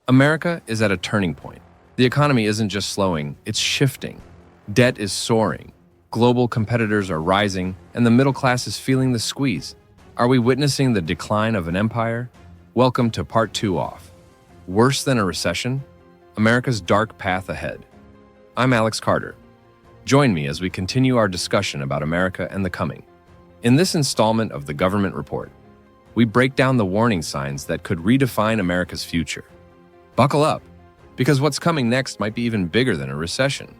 America is at a turning point. The economy isn't just slowing, it's shifting. Debt is soaring, global competitors are rising, and the middle class is feeling the squeeze. Are we witnessing the decline of an empire? Welcome to Part 2 off. Worse than a recession? America's dark path ahead. I'm Alex Carter. Join me as we continue our discussion about America and the coming. In this installment of the Government Report, we break down the warning signs that could redefine America's future. Buckle up, because what's coming next might be even bigger than a recession.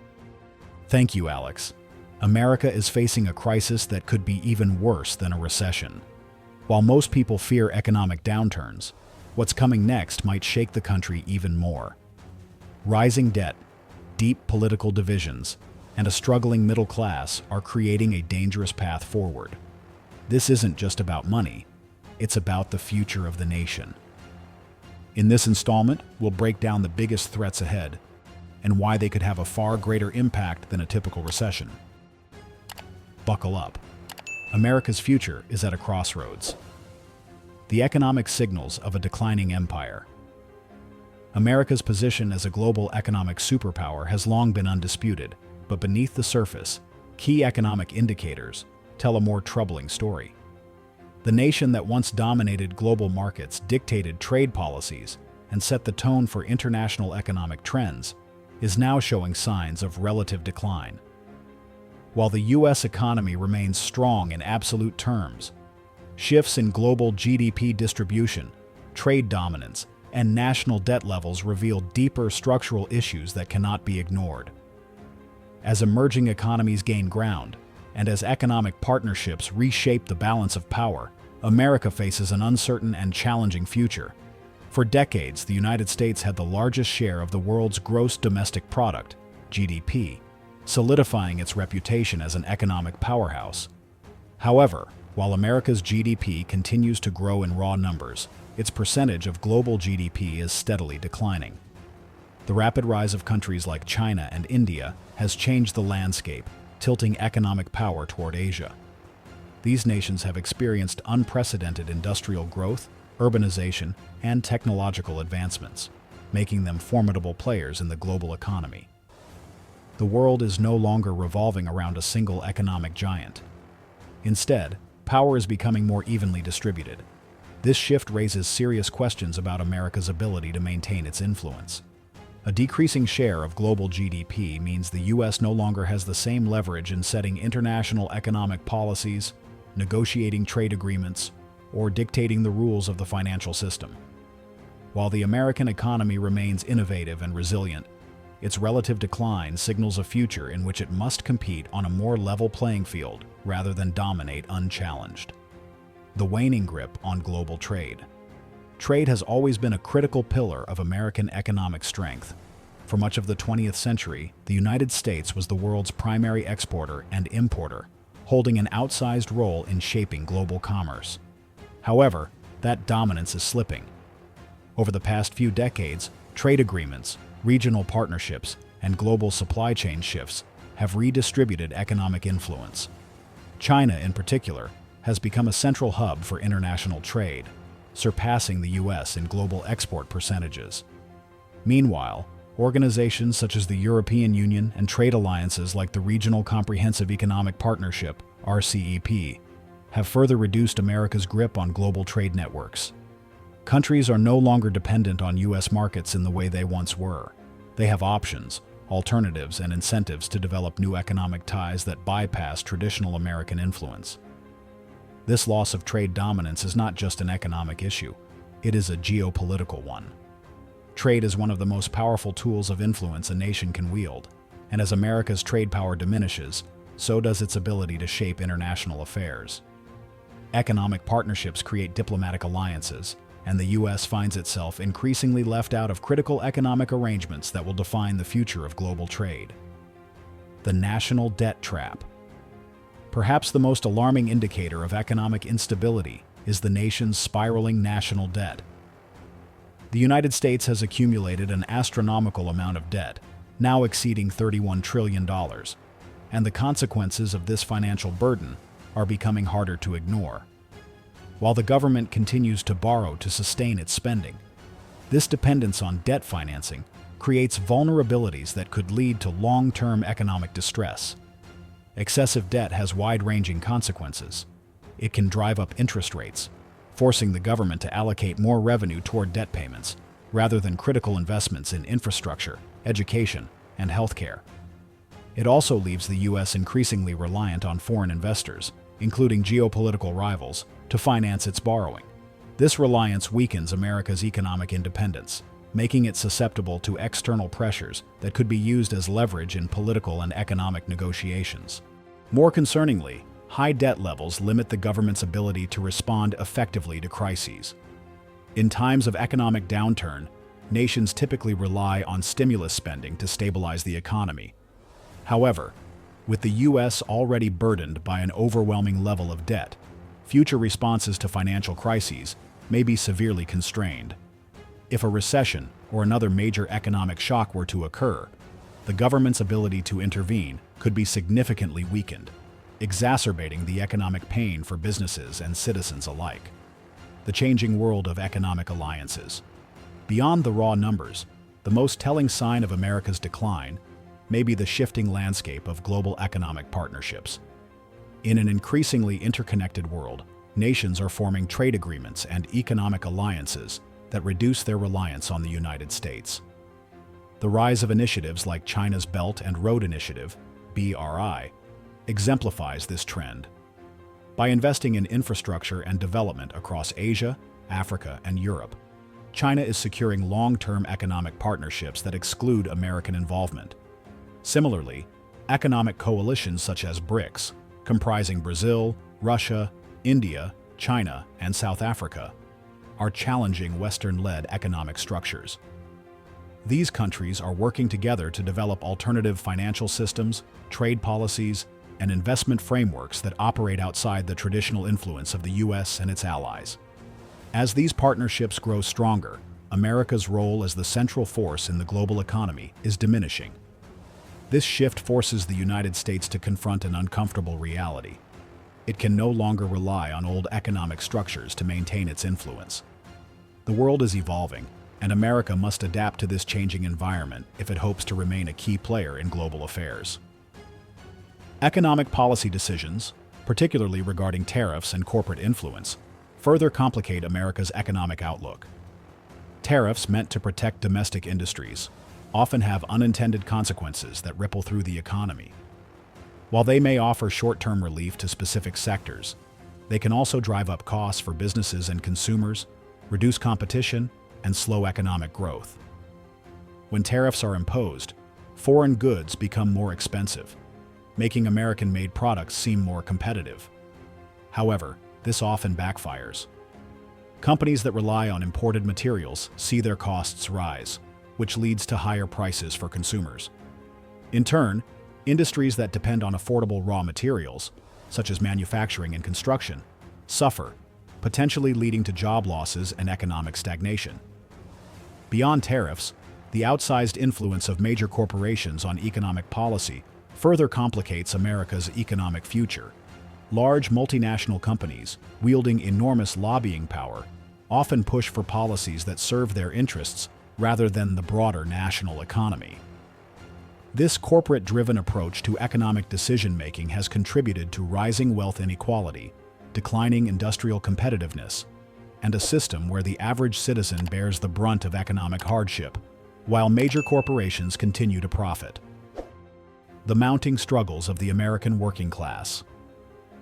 Thank you, Alex. America is facing a crisis that could be even worse than a recession. While most people fear economic downturns, what's coming next might shake the country even more. Rising debt, deep political divisions, and a struggling middle class are creating a dangerous path forward. This isn't just about money, it's about the future of the nation. In this installment, we'll break down the biggest threats ahead and why they could have a far greater impact than a typical recession. Buckle up. America's future is at a crossroads. The economic signals of a declining empire. America's position as a global economic superpower has long been undisputed, but beneath the surface, key economic indicators tell a more troubling story. The nation that once dominated global markets, dictated trade policies, and set the tone for international economic trends, is now showing signs of relative decline. While the U.S. economy remains strong in absolute terms, shifts in global GDP distribution, trade dominance, and national debt levels reveal deeper structural issues that cannot be ignored. As emerging economies gain ground, and as economic partnerships reshape the balance of power, America faces an uncertain and challenging future. For decades, the United States had the largest share of the world's gross domestic product, GDP, solidifying its reputation as an economic powerhouse. However, while America's GDP continues to grow in raw numbers, its percentage of global GDP is steadily declining. The rapid rise of countries like China and India has changed the landscape, tilting economic power toward Asia. These nations have experienced unprecedented industrial growth, urbanization, and technological advancements, making them formidable players in the global economy. The world is no longer revolving around a single economic giant. Instead, power is becoming more evenly distributed. This shift raises serious questions about America's ability to maintain its influence. A decreasing share of global GDP means the U.S. no longer has the same leverage in setting international economic policies, negotiating trade agreements, or dictating the rules of the financial system. While the American economy remains innovative and resilient, its relative decline signals a future in which it must compete on a more level playing field rather than dominate unchallenged. The waning grip on global trade. Trade has always been a critical pillar of American economic strength. For much of the 20th century, the United States was the world's primary exporter and importer, holding an outsized role in shaping global commerce. However, that dominance is slipping. Over the past few decades, trade agreements, regional partnerships, and global supply chain shifts have redistributed economic influence. China, in particular, has become a central hub for international trade, surpassing the U.S. in global export percentages. Meanwhile, organizations such as the European Union and trade alliances like the Regional Comprehensive Economic Partnership, RCEP, have further reduced America's grip on global trade networks. Countries are no longer dependent on U.S. markets in the way they once were. They have options, alternatives, and incentives to develop new economic ties that bypass traditional American influence. This loss of trade dominance is not just an economic issue, it is a geopolitical one. Trade is one of the most powerful tools of influence a nation can wield, and as America's trade power diminishes, so does its ability to shape international affairs. Economic partnerships create diplomatic alliances, and the U.S. finds itself increasingly left out of critical economic arrangements that will define the future of global trade. The national debt trap. Perhaps the most alarming indicator of economic instability is the nation's spiraling national debt. The United States has accumulated an astronomical amount of debt, now exceeding $31 trillion, and the consequences of this financial burden are becoming harder to ignore. While the government continues to borrow to sustain its spending, This dependence on debt financing creates vulnerabilities that could lead to long-term economic distress. Excessive debt has wide-ranging consequences. It can drive up interest rates, forcing the government to allocate more revenue toward debt payments rather than critical investments in infrastructure, education, and healthcare. It also leaves the U.S. increasingly reliant on foreign investors, including geopolitical rivals, to finance its borrowing. This reliance weakens America's economic independence, making it susceptible to external pressures that could be used as leverage in political and economic negotiations. More concerningly, high debt levels limit the government's ability to respond effectively to crises. In times of economic downturn, nations typically rely on stimulus spending to stabilize the economy. However, with the U.S. already burdened by an overwhelming level of debt, future responses to financial crises may be severely constrained. If a recession or another major economic shock were to occur, the government's ability to intervene could be significantly weakened, exacerbating the economic pain for businesses and citizens alike. The changing world of economic alliances. Beyond the raw numbers, the most telling sign of America's decline may be the shifting landscape of global economic partnerships. In an increasingly interconnected world, nations are forming trade agreements and economic alliances that reduce their reliance on the United States. The rise of initiatives like China's Belt and Road Initiative, BRI, exemplifies this trend. By investing in infrastructure and development across Asia, Africa, and Europe, China is securing long-term economic partnerships that exclude American involvement. Similarly, economic coalitions such as BRICS, comprising Brazil, Russia, India, China, and South Africa, are challenging Western-led economic structures. These countries are working together to develop alternative financial systems, trade policies, and investment frameworks that operate outside the traditional influence of the U.S. and its allies. As these partnerships grow stronger, America's role as the central force in the global economy is diminishing. This shift forces the United States to confront an uncomfortable reality. It can no longer rely on old economic structures to maintain its influence. The world is evolving, and America must adapt to this changing environment if it hopes to remain a key player in global affairs. Economic policy decisions, particularly regarding tariffs and corporate influence, further complicate America's economic outlook. Tariffs meant to protect domestic industries often have unintended consequences that ripple through the economy. While they may offer short-term relief to specific sectors, they can also drive up costs for businesses and consumers, reduce competition, and slow economic growth. When tariffs are imposed, foreign goods become more expensive, making American-made products seem more competitive. However, this often backfires. Companies that rely on imported materials see their costs rise, which leads to higher prices for consumers. In turn, industries that depend on affordable raw materials, such as manufacturing and construction, suffer, potentially leading to job losses and economic stagnation. Beyond tariffs, the outsized influence of major corporations on economic policy further complicates America's economic future. Large multinational companies, wielding enormous lobbying power, often push for policies that serve their interests rather than the broader national economy. This corporate-driven approach to economic decision-making has contributed to rising wealth inequality, declining industrial competitiveness, and a system where the average citizen bears the brunt of economic hardship, while major corporations continue to profit. The mounting struggles of the American working class.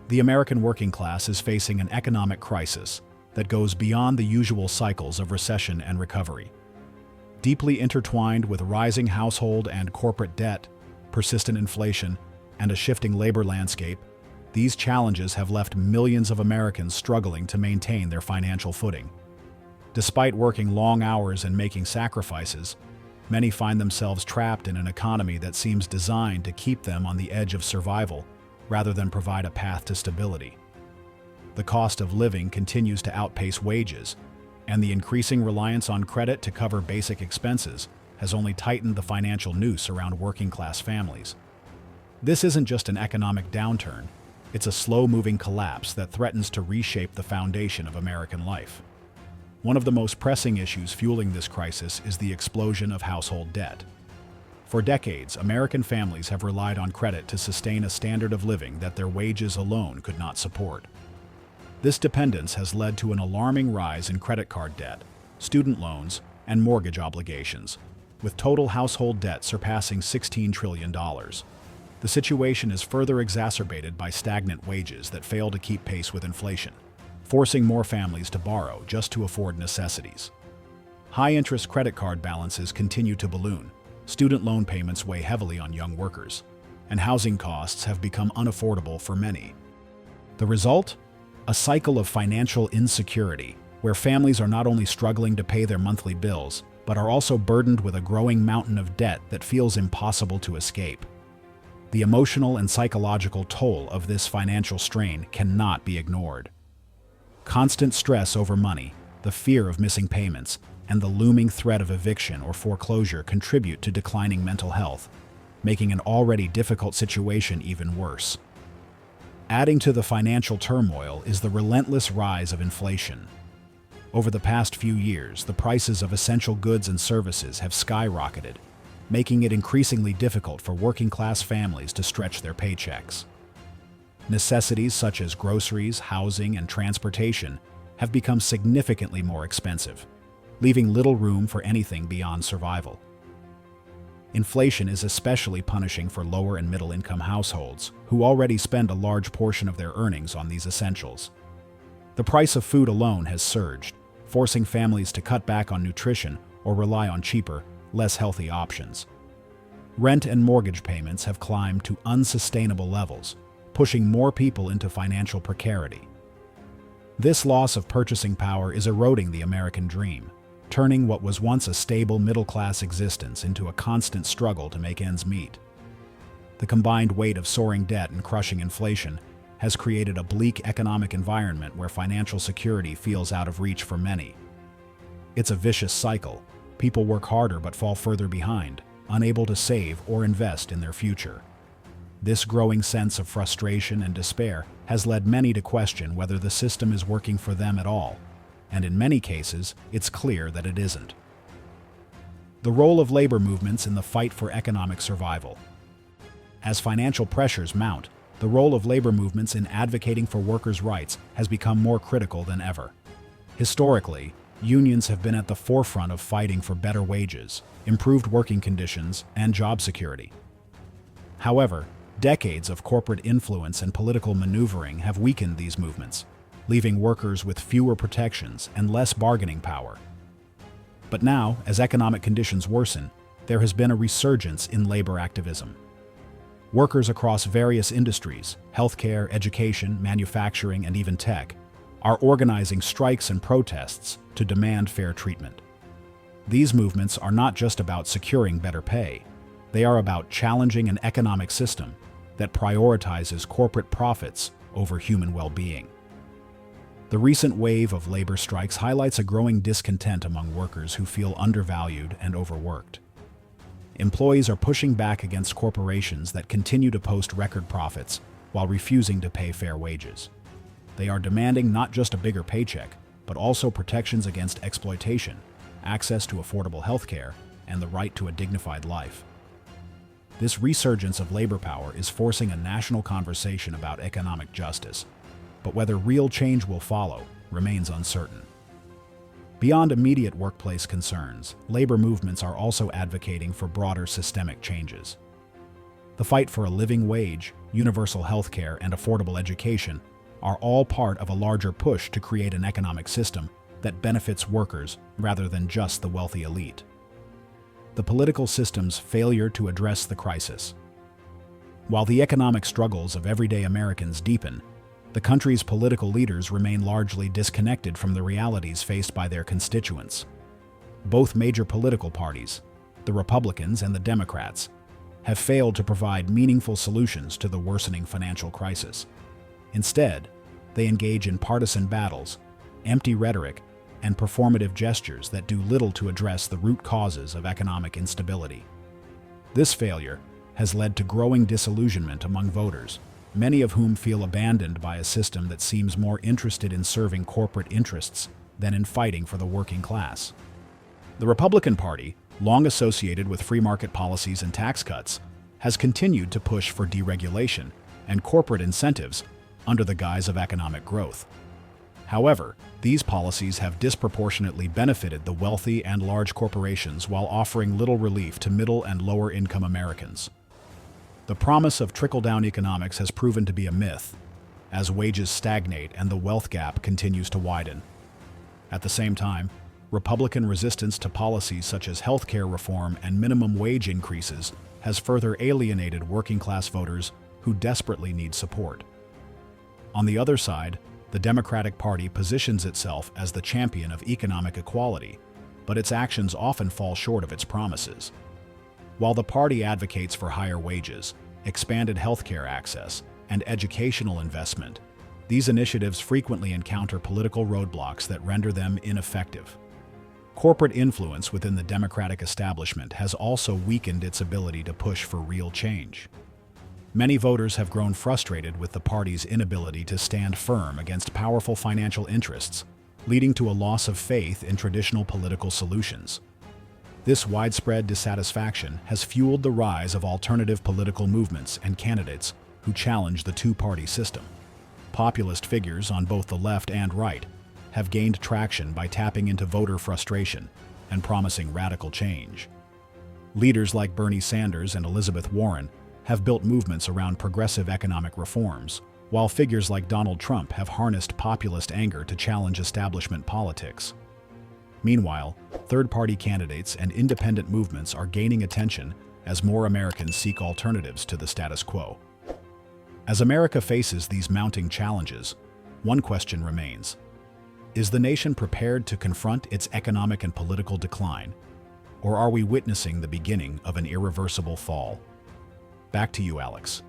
The American working class is facing an economic crisis that goes beyond the usual cycles of recession and recovery. Deeply intertwined with rising household and corporate debt, persistent inflation, and a shifting labor landscape, these challenges have left millions of Americans struggling to maintain their financial footing. Despite working long hours and making sacrifices, many find themselves trapped in an economy that seems designed to keep them on the edge of survival rather than provide a path to stability. The cost of living continues to outpace wages, and the increasing reliance on credit to cover basic expenses has only tightened the financial noose around working-class families. This isn't just an economic downturn, it's a slow-moving collapse that threatens to reshape the foundation of American life. One of the most pressing issues fueling this crisis is the explosion of household debt. For decades, American families have relied on credit to sustain a standard of living that their wages alone could not support. This dependence has led to an alarming rise in credit card debt, student loans, and mortgage obligations, with total household debt surpassing $16 trillion. The situation is further exacerbated by stagnant wages that fail to keep pace with inflation, forcing more families to borrow just to afford necessities. High-interest credit card balances continue to balloon, student loan payments weigh heavily on young workers, and housing costs have become unaffordable for many. The result? A cycle of financial insecurity, where families are not only struggling to pay their monthly bills, but are also burdened with a growing mountain of debt that feels impossible to escape. The emotional and psychological toll of this financial strain cannot be ignored. Constant stress over money, the fear of missing payments, and the looming threat of eviction or foreclosure contribute to declining mental health, making an already difficult situation even worse. Adding to the financial turmoil is the relentless rise of inflation. Over the past few years, the prices of essential goods and services have skyrocketed, making it increasingly difficult for working-class families to stretch their paychecks. Necessities such as groceries, housing, and transportation have become significantly more expensive, leaving little room for anything beyond survival. Inflation is especially punishing for lower and middle-income households, who already spend a large portion of their earnings on these essentials. The price of food alone has surged, forcing families to cut back on nutrition or rely on cheaper, less healthy options. Rent and mortgage payments have climbed to unsustainable levels, pushing more people into financial precarity. This loss of purchasing power is eroding the American dream, turning what was once a stable middle-class existence into a constant struggle to make ends meet. The combined weight of soaring debt and crushing inflation has created a bleak economic environment where financial security feels out of reach for many. It's a vicious cycle. People work harder but fall further behind, unable to save or invest in their future. This growing sense of frustration and despair has led many to question whether the system is working for them at all, and in many cases, it's clear that it isn't. The role of labor movements in the fight for economic survival. As financial pressures mount, the role of labor movements in advocating for workers' rights has become more critical than ever. Historically, unions have been at the forefront of fighting for better wages, improved working conditions, and job security. However, decades of corporate influence and political maneuvering have weakened these movements, leaving workers with fewer protections and less bargaining power. But now, as economic conditions worsen, there has been a resurgence in labor activism. Workers across various industries, healthcare, education, manufacturing, and even tech, are organizing strikes and protests to demand fair treatment. These movements are not just about securing better pay. They are about challenging an economic system that prioritizes corporate profits over human well-being. The recent wave of labor strikes highlights a growing discontent among workers who feel undervalued and overworked. Employees are pushing back against corporations that continue to post record profits while refusing to pay fair wages. They are demanding not just a bigger paycheck, but also protections against exploitation, access to affordable health care, and the right to a dignified life. This resurgence of labor power is forcing a national conversation about economic justice, but whether real change will follow remains uncertain. Beyond immediate workplace concerns, labor movements are also advocating for broader systemic changes. The fight for a living wage, universal health care, and affordable education are all part of a larger push to create an economic system that benefits workers rather than just the wealthy elite. The political system's failure to address the crisis. While the economic struggles of everyday Americans deepen, the country's political leaders remain largely disconnected from the realities faced by their constituents. Both major political parties, the Republicans and the Democrats, have failed to provide meaningful solutions to the worsening financial crisis. Instead, they engage in partisan battles, empty rhetoric, and performative gestures that do little to address the root causes of economic instability. This failure has led to growing disillusionment among voters, many of whom feel abandoned by a system that seems more interested in serving corporate interests than in fighting for the working class. The Republican Party, long associated with free market policies and tax cuts, has continued to push for deregulation and corporate incentives under the guise of economic growth. However, these policies have disproportionately benefited the wealthy and large corporations while offering little relief to middle and lower-income Americans. The promise of trickle-down economics has proven to be a myth, as wages stagnate and the wealth gap continues to widen. At the same time, Republican resistance to policies such as healthcare reform and minimum wage increases has further alienated working-class voters who desperately need support. On the other side, the Democratic Party positions itself as the champion of economic equality, but its actions often fall short of its promises. While the party advocates for higher wages, expanded healthcare access, and educational investment, these initiatives frequently encounter political roadblocks that render them ineffective. Corporate influence within the Democratic establishment has also weakened its ability to push for real change. Many voters have grown frustrated with the party's inability to stand firm against powerful financial interests, leading to a loss of faith in traditional political solutions. This widespread dissatisfaction has fueled the rise of alternative political movements and candidates who challenge the two-party system. Populist figures on both the left and right have gained traction by tapping into voter frustration and promising radical change. Leaders like Bernie Sanders and Elizabeth Warren have built movements around progressive economic reforms, while figures like Donald Trump have harnessed populist anger to challenge establishment politics. Meanwhile, third-party candidates and independent movements are gaining attention as more Americans seek alternatives to the status quo. As America faces these mounting challenges, one question remains: is the nation prepared to confront its economic and political decline, or are we witnessing the beginning of an irreversible fall? Back to you, Alex.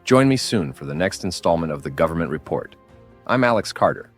Join me soon for the next installment of the Government Report. I'm Alex Carter.